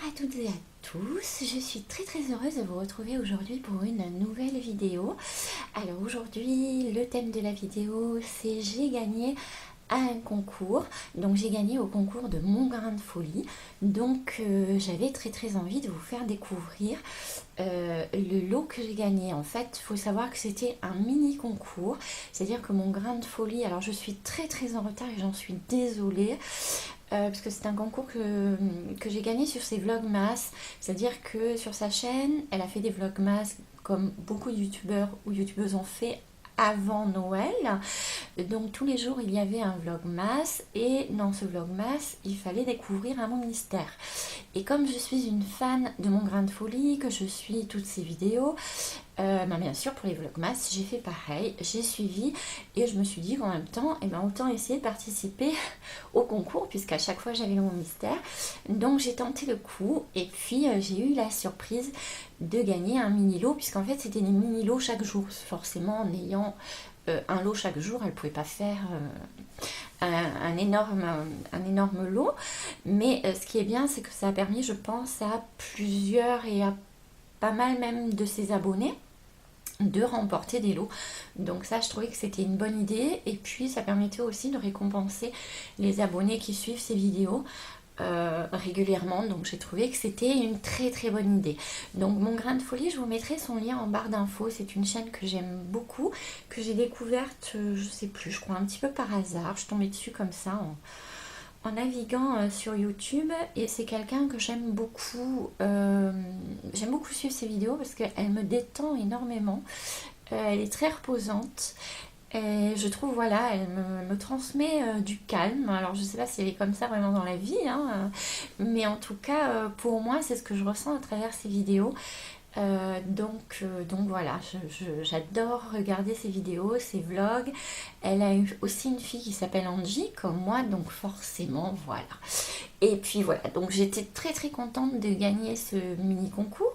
à toutes et à tous, je suis très heureuse de vous retrouver aujourd'hui pour une nouvelle vidéo. Alors aujourd'hui, le thème de la vidéo c'est j'ai gagné à un concours, donc j'ai gagné au concours de Mon Grain de Folie, donc j'avais très envie de vous faire découvrir le lot que j'ai gagné. En fait, il faut savoir que c'était un mini concours, c'est-à-dire que Mon Grain de Folie, alors je suis très en retard et j'en suis désolée, parce que c'est un concours que j'ai gagné sur ses vlogmas, c'est-à-dire que sur sa chaîne, elle a fait des vlogmas comme beaucoup de youtubeurs ou youtubeuses ont fait avant Noël. Donc tous les jours il y avait un vlogmas et dans ce vlogmas il fallait découvrir un mot mystère. Et comme je suis une fan de Mon Grain de Folie, que je suis toutes ses vidéos, bien sûr pour les vlogmas j'ai fait pareil, j'ai suivi et je me suis dit qu'en même temps autant essayer de participer au concours puisqu'à chaque fois j'avais le mot mystère. Donc j'ai tenté le coup et puis j'ai eu la surprise de gagner un mini lot, puisqu'en fait c'était des mini lots chaque jour. Forcément en ayant un lot chaque jour elle ne pouvait pas faire un énorme lot, mais ce qui est bien c'est que ça a permis, je pense, à plusieurs et à pas mal même de ses abonnés de remporter des lots. Donc ça je trouvais que c'était une bonne idée et puis ça permettait aussi de récompenser les abonnés qui suivent ces vidéos régulièrement. Donc j'ai trouvé que c'était une très bonne idée. Donc Mon Grain de Folie, je vous mettrai son lien en barre d'infos. C'est une chaîne que j'aime beaucoup, que j'ai découverte je sais plus, je crois un petit peu par hasard. Je suis tombée dessus comme ça en naviguant sur YouTube et c'est quelqu'un que j'aime beaucoup. J'aime beaucoup suivre ses vidéos parce qu'elle me détend énormément. Elle est très reposante. Et je trouve, voilà, elle me transmet du calme. Alors je sais pas si elle est comme ça vraiment dans la vie, hein, mais en tout cas pour moi c'est ce que je ressens à travers ses vidéos. Donc voilà, j'adore regarder ses vidéos, ses vlogs. Elle a eu aussi une fille qui s'appelle Angie comme moi, donc forcément voilà. Et puis voilà, donc j'étais très contente de gagner ce mini concours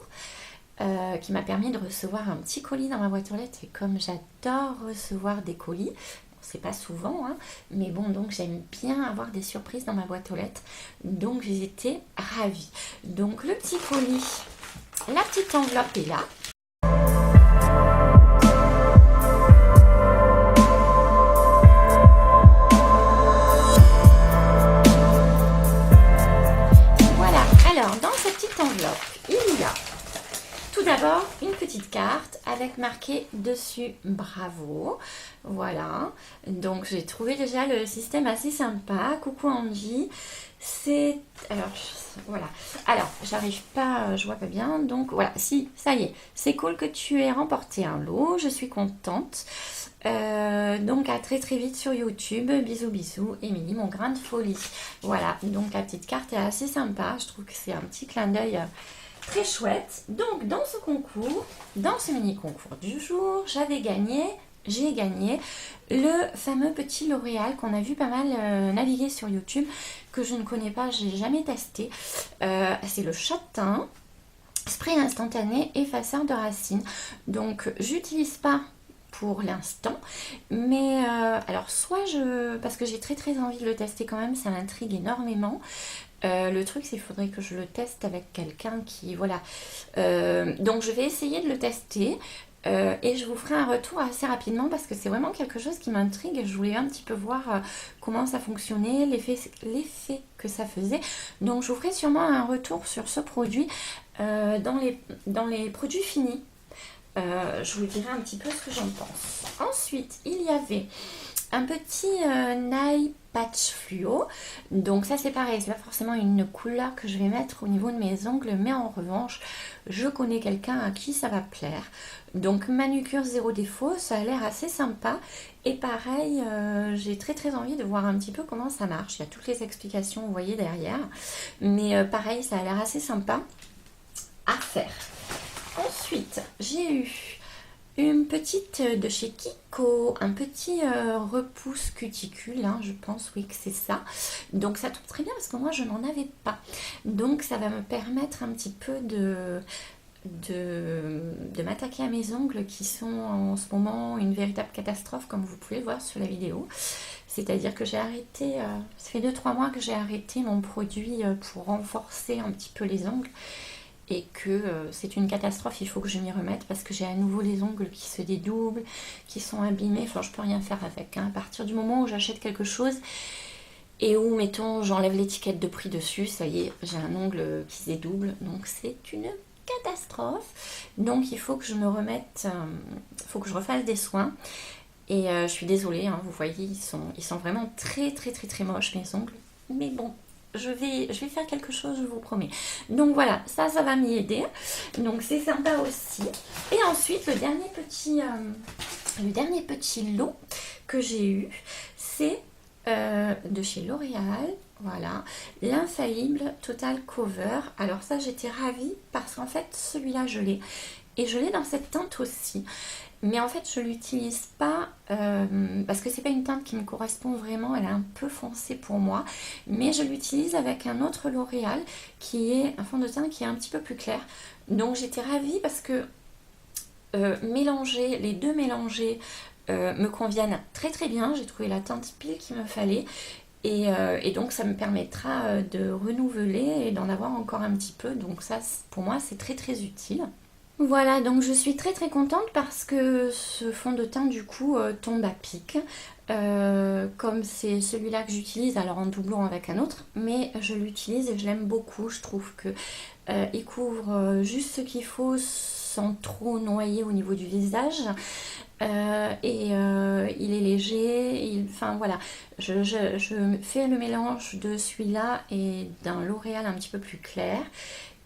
qui m'a permis de recevoir un petit colis dans ma boîte aux lettres. Et comme j'adore recevoir des colis, c'est pas souvent, hein, mais bon, donc j'aime bien avoir des surprises dans ma boîte aux lettres, donc j'étais ravie. Donc le petit colis, la petite enveloppe est là. Voilà, alors dans cette petite enveloppe, il y a tout d'abord une petite carte avec marqué dessus bravo. Voilà, donc j'ai trouvé déjà le système assez sympa. Coucou Angie, c'est... Alors voilà, alors j'arrive pas, je vois pas bien, donc voilà, si, ça y est, c'est cool que tu aies remporté un lot, je suis contente. Donc à très vite sur YouTube, bisous, Émilie, Mon Grain de Folie. Voilà, donc la petite carte est assez sympa, je trouve que c'est un petit clin d'œil très chouette. Donc dans ce concours, dans ce mini concours du jour, j'ai gagné le fameux petit L'Oréal qu'on a vu pas mal naviguer sur YouTube, que je ne connais pas, j'ai jamais testé. C'est le châtain spray instantané effaceur de racines. Donc j'utilise pas pour l'instant, mais alors soit parce que j'ai très envie de le tester quand même, ça m'intrigue énormément. Le truc c'est qu'il faudrait que je le teste avec quelqu'un qui, voilà, donc je vais essayer de le tester et je vous ferai un retour assez rapidement parce que c'est vraiment quelque chose qui m'intrigue et je voulais un petit peu voir comment ça fonctionnait, l'effet que ça faisait. Donc je vous ferai sûrement un retour sur ce produit dans les produits finis. Je vous dirai un petit peu ce que j'en pense. Ensuite il y avait un petit nail patch fluo, donc ça c'est pareil, c'est pas forcément une couleur que je vais mettre au niveau de mes ongles, mais en revanche je connais quelqu'un à qui ça va plaire. Donc manucure zéro défaut, ça a l'air assez sympa et pareil j'ai très envie de voir un petit peu comment ça marche. Il y a toutes les explications, vous voyez, derrière, mais pareil, ça a l'air assez sympa à faire. Ensuite j'ai eu une petite de chez Kiko, un petit repousse cuticule, hein, je pense, oui, que c'est ça. Donc ça tombe très bien parce que moi je n'en avais pas. Donc ça va me permettre un petit peu de de m'attaquer à mes ongles qui sont en ce moment une véritable catastrophe, comme vous pouvez le voir sur la vidéo. C'est-à-dire que j'ai arrêté, ça fait 2-3 mois que j'ai arrêté mon produit pour renforcer un petit peu les ongles et que c'est une catastrophe, il faut que je m'y remette parce que j'ai à nouveau les ongles qui se dédoublent, qui sont abîmés, enfin je peux rien faire avec, hein. À partir du moment où j'achète quelque chose et où, mettons, j'enlève l'étiquette de prix dessus, ça y est, j'ai un ongle qui se dédouble, donc c'est une catastrophe. Donc il faut que je me remette, il faut que je refasse des soins. Et je suis désolée, hein, vous voyez, ils sont vraiment très très très très moches mes ongles. Mais bon, je vais faire quelque chose, je vous promets. Donc voilà, ça va m'y aider. Donc c'est sympa aussi. Et ensuite, le dernier petit lot que j'ai eu, c'est de chez L'Oréal. Voilà, l'infaillible Total Cover. Alors ça, j'étais ravie parce qu'en fait, celui-là, je l'ai. Et je l'ai dans cette teinte aussi. Mais en fait, je l'utilise pas parce que c'est pas une teinte qui me correspond vraiment. Elle est un peu foncée pour moi. Mais je l'utilise avec un autre L'Oréal qui est un fond de teint qui est un petit peu plus clair. Donc j'étais ravie parce que les deux mélangés me conviennent très très bien. J'ai trouvé la teinte pile qu'il me fallait. Et donc ça me permettra de renouveler et d'en avoir encore un petit peu. Donc ça, pour moi, c'est très très utile. Voilà, donc je suis très très contente parce que ce fond de teint du coup tombe à pic. Comme c'est celui-là que j'utilise, alors en doublon avec un autre, mais je l'utilise et je l'aime beaucoup. Je trouve que il couvre juste ce qu'il faut sans trop noyer au niveau du visage. Il est léger, enfin voilà, je fais le mélange de celui-là et d'un L'Oréal un petit peu plus clair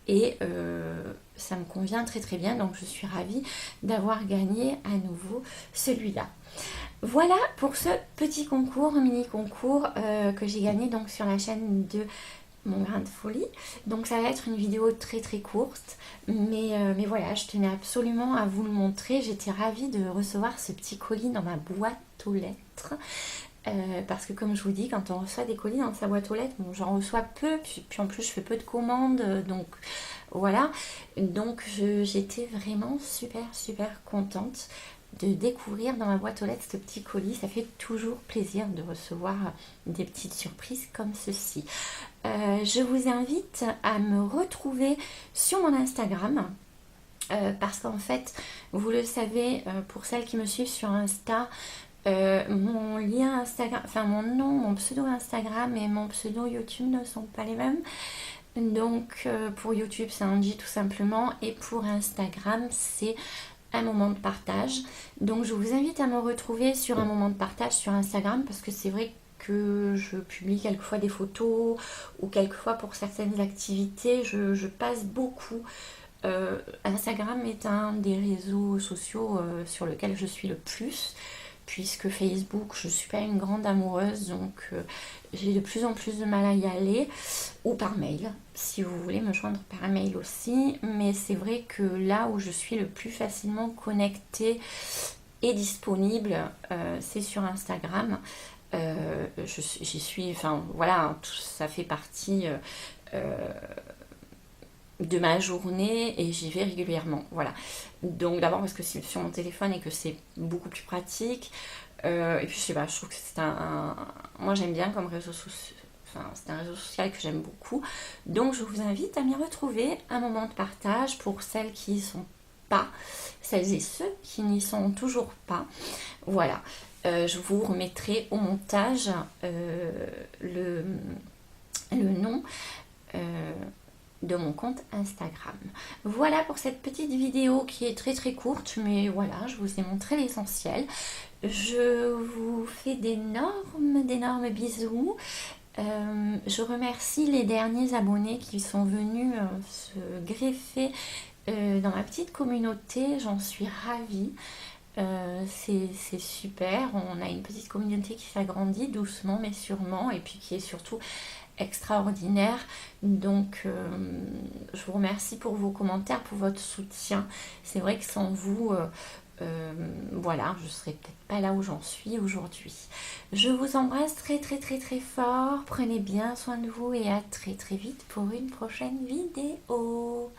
et ça me convient très très bien, donc je suis ravie d'avoir gagné à nouveau celui-là. Voilà pour ce petit concours, mini concours que j'ai gagné donc sur la chaîne de Mon Grain de Folie. Donc ça va être une vidéo très très courte, mais voilà, je tenais absolument à vous le montrer. J'étais ravie de recevoir ce petit colis dans ma boîte aux lettres. Parce que comme je vous dis, quand on reçoit des colis dans sa boîte aux lettres, bon, j'en reçois peu, puis en plus je fais peu de commandes, donc voilà. Donc j'étais vraiment super contente de découvrir dans ma boîte aux lettres ce petit colis. Ça fait toujours plaisir de recevoir des petites surprises comme ceci. Je vous invite à me retrouver sur mon Instagram. Parce qu'en fait, vous le savez, pour celles qui me suivent sur Insta, mon lien Instagram, enfin mon nom, mon pseudo Instagram et mon pseudo YouTube ne sont pas les mêmes. Donc pour YouTube c'est Angie tout simplement et pour Instagram c'est un moment de partage. Donc je vous invite à me retrouver sur un moment de partage sur Instagram parce que c'est vrai que je publie quelquefois des photos ou quelquefois pour certaines activités je passe beaucoup. Instagram est un des réseaux sociaux sur lequel je suis le plus, puisque Facebook, je ne suis pas une grande amoureuse, donc j'ai de plus en plus de mal à y aller, ou par mail, si vous voulez me joindre par mail aussi, mais c'est vrai que là où je suis le plus facilement connectée et disponible, c'est sur Instagram. J'y suis, enfin voilà, ça fait partie de ma journée et j'y vais régulièrement, voilà. Donc d'abord parce que c'est sur mon téléphone et que c'est beaucoup plus pratique, et puis je sais pas, je trouve que c'est moi j'aime bien comme réseau social, enfin c'est un réseau social que j'aime beaucoup, donc je vous invite à m'y retrouver, un moment de partage pour celles qui n'y sont pas, celles et ceux qui n'y sont toujours pas, voilà. Je vous remettrai au montage le nom de mon compte Instagram. Voilà pour cette petite vidéo qui est très courte, mais voilà, je vous ai montré l'essentiel. Je vous fais d'énormes bisous. Je remercie les derniers abonnés qui sont venus se greffer dans ma petite communauté. J'en suis ravie. C'est super, on a une petite communauté qui s'agrandit doucement mais sûrement et puis qui est surtout extraordinaire, donc je vous remercie pour vos commentaires, pour votre soutien. C'est vrai que sans vous voilà, je serais peut-être pas là où j'en suis aujourd'hui. Je vous embrasse très fort, prenez bien soin de vous et à très vite pour une prochaine vidéo.